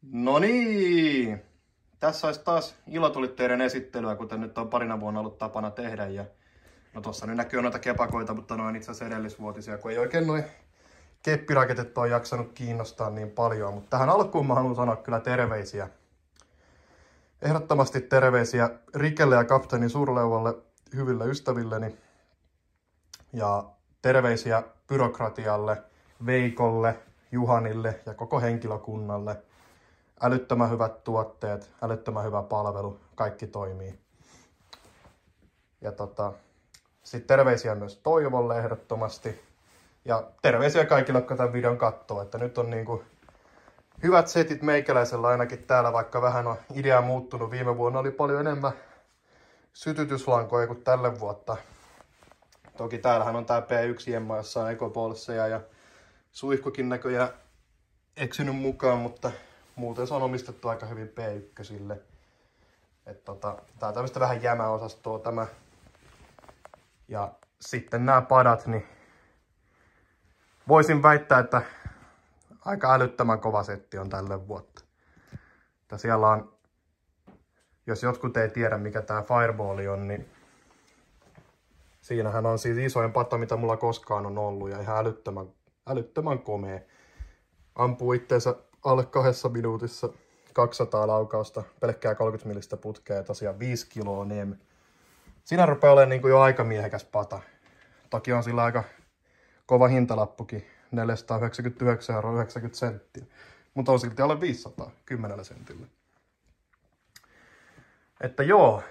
No niin, tässä olisi taas ilotulitteiden esittelyä, kuten nyt on parina vuonna ollut tapana tehdä. Ja no tossa nyt näkyy noita kepakoita, mutta noin itse asiassa edellisvuotisia, kun ei oikein noin keppiraketit ole jaksanut kiinnostaa niin paljon. Mutta tähän alkuun mä haluan sanoa kyllä terveisiä. Ehdottomasti terveisiä Rikelle ja kapteeni Surleuvalle, hyville ystävilleni. Ja terveisiä byrokratialle, Veikolle, Juhanille ja koko henkilökunnalle. Älyttömän hyvät tuotteet, älyttömän hyvä palvelu, kaikki toimii. Ja sitten terveisiä myös Toivolle ehdottomasti. Ja terveisiä kaikille, jotka tämän videon katsoo, että nyt on niinku hyvät setit meikäläisellä ainakin täällä, vaikka vähän on idea muuttunut. Viime vuonna oli paljon enemmän sytytyslankoja kuin tälle vuotta. Toki täällähän on tää P1-jemma jossain Ekopolissa ja suihkukin näköjään eksynyt mukaan, mutta muuten se on omistettu aika hyvin P1-sille. Tää on tämmöistä vähän jämäosastoa tämä. Ja sitten nämä padat, niin voisin väittää, että aika älyttömän kova setti on tälle vuotta. Ja siellä on, jos jotkut ei tiedä mikä tää Fireball on, siinähän on siis isoin patta mitä mulla koskaan on ollut ja ihan älyttömän komea. Ampuu itteensä alle 2 minuutissa 200 laukausta, pelkkää 30 millistä putkea ja tosiaan 5 kiloa NEM. Siinä rupeaa olemaan niin kuin jo aika miehekäs pata. Toki on sillä aika kova hintalappukin, 499,90 €, mutta on silti alle 500, 10 sentillä. Että joo,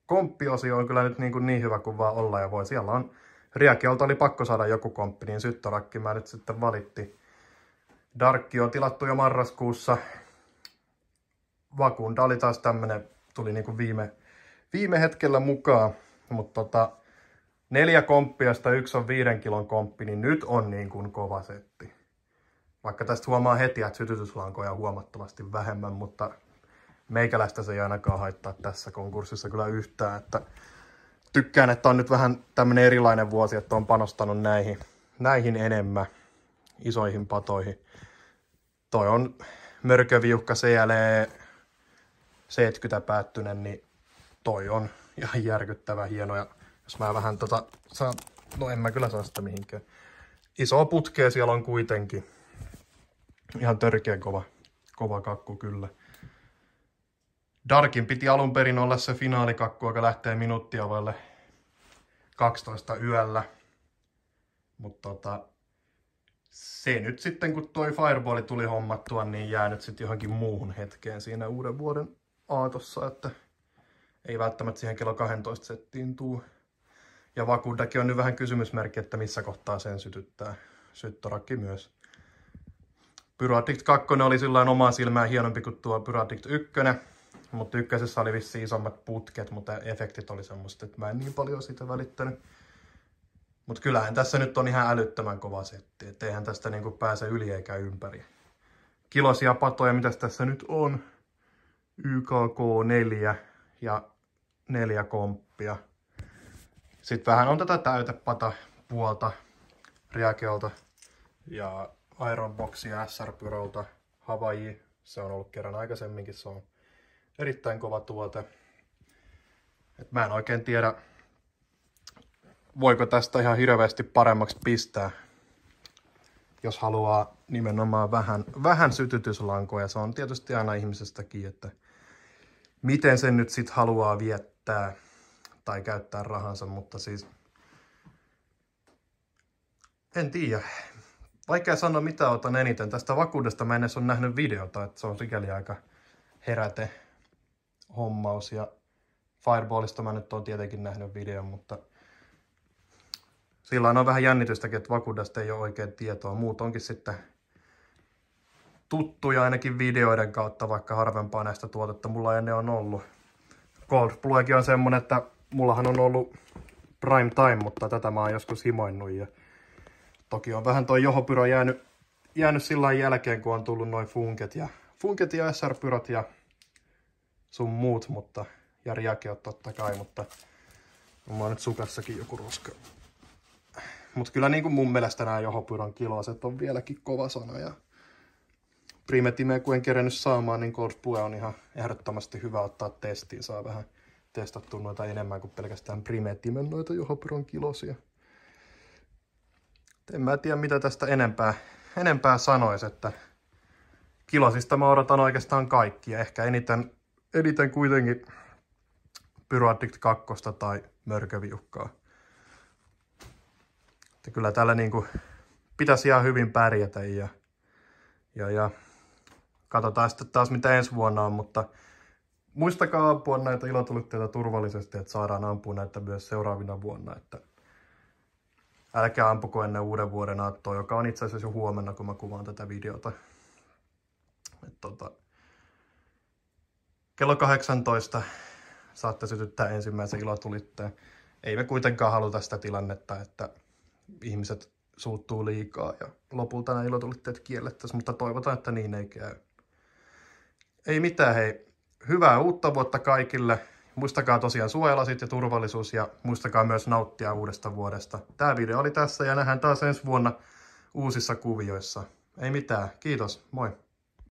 komppiosio on kyllä nyt niin hyvä kuin vaan olla ja voi. Siellä on, Riakiolta oli pakko saada joku komppi, niin Syttorakki mä nyt sitten valittiin. Darkki on tilattu jo marraskuussa. Vakunda oli taas tämmönen, tuli niinku viime hetkellä mukaan. Mutta 4 komppia, josta 1 on 5 kilon komppi, niin nyt on niin kuin kova setti. Vaikka tästä huomaa heti, että sytytyslankoja on huomattavasti vähemmän, mutta meikäläistä se ei ainakaan haittaa tässä konkurssissa kyllä yhtään. Että tykkään, että on nyt vähän tämmönen erilainen vuosi, että on panostanut näihin enemmän, isoihin patoihin. Toi on mörköviuhka CLE 70 päättynen, niin toi on ihan järkyttävän hieno. Ja jos mä vähän saan, no en mä kyllä saa sitä mihinkään. Isoa putkea siellä on kuitenkin. Ihan törkeä kova kakku kyllä. Darkin piti alun perin olla se finaalikakku, joka lähtee minuuttia vaille 12 yöllä. Mutta se nyt sitten, kun toi Fireball tuli hommattua, niin jää nyt sitten johonkin muuhun hetkeen siinä uuden vuoden aatossa, että ei välttämättä siihen kello 12 settiin tuu. Ja Vakundakin on nyt vähän kysymysmerkki, että missä kohtaa sen sytyttää. Syttorakki myös. Pyroaddict 2 oli sillain omaa silmää hienompi kuin tuo Pyroaddict 1. Mutta ykkösessä oli vissiin isommat putket, mutta efektit oli semmoista, että mä en niin paljon siitä välittänyt. Mutta kyllähän tässä nyt on ihan älyttömän kova setti, et eihän tästä niinku pääse yli eikä ympäri. Kilosia patoja, mitäs tässä nyt on? YKK 4 ja 4 komppia. Sitten vähän on tätä täytepata puolta Riakeolta ja Ironboxia SR-Pyrolta Hawaii. Se on ollut kerran aikaisemminkin, se on erittäin kova tuote. Et mä en oikein tiedä, voiko tästä ihan hirveästi paremmaksi pistää, jos haluaa nimenomaan vähän sytytyslankoja. Se on tietysti aina ihmisestäkin, että miten sen nyt sit haluaa viettää tai käyttää rahansa, mutta siis en tiedä. Vaikea sanoa mitä otan eniten. Tästä vakuudesta mä en edes ole nähnyt videota, että se on sikäli aika heräte hommaus. Ja Fireballista mä nyt oon tietenkin nähnyt videon, mutta sillä on vähän jännitystäkin, että vakuudesta ei ole oikein tietoa. Muut onkin sitten tuttuja ainakin videoiden kautta, vaikka harvempaa näistä tuotetta mulla ennen on ollut. Cold Bluekin on semmonen, että mullahan on ollut prime time, mutta tätä mä oon joskus himoinnut. Ja toki on vähän toi Johopyro jäänyt sillä jälkeen, kun on tullut noin Funket ja SR-pyrot ja sun muut, mutta ja Riakeot totta kai, mutta mulla on nyt sukassakin joku roska. Mutta kyllä niin kuin mun mielestä nämä Johopyron kiloaset on vieläkin kova sana. Ja Primetimea kun en kerennyt saamaan, niin Gold Blue on ihan ehdottomasti hyvä ottaa testiin. Saa vähän testattua noita enemmän kuin pelkästään Primetimen noita Johopuron kilosia. En mä tiedä mitä tästä enempää sanois, että kilosista mä odotan oikeastaan kaikkia. Ehkä eniten kuitenkin Pyro Addict 2 tai Mörköviuhkaa. Että kyllä täällä niinku pitäisi ihan hyvin pärjätä ja katsotaan sitten taas mitä ensi vuonna on, mutta muistakaa ampua näitä ilotulitteita turvallisesti, että saadaan ampua näitä myös seuraavina vuonna. Että älkää ampuko ennen uuden vuoden aattoa, joka on itse asiassa jo huomenna, kun mä kuvaan tätä videota. Kello 18 saatte sytyttää ensimmäisen ilotulitteen. Ei me kuitenkaan haluta sitä tilannetta, että ihmiset suuttuu liikaa ja lopulta nämä ilotulitteet kiellettäisiin, mutta toivotaan, että niin ei käy. Ei mitään, hei. Hyvää uutta vuotta kaikille. Muistakaa tosiaan suojalasit ja turvallisuus ja muistakaa myös nauttia uudesta vuodesta. Tämä video oli tässä ja nähdään taas ensi vuonna uusissa kuvioissa. Ei mitään. Kiitos. Moi.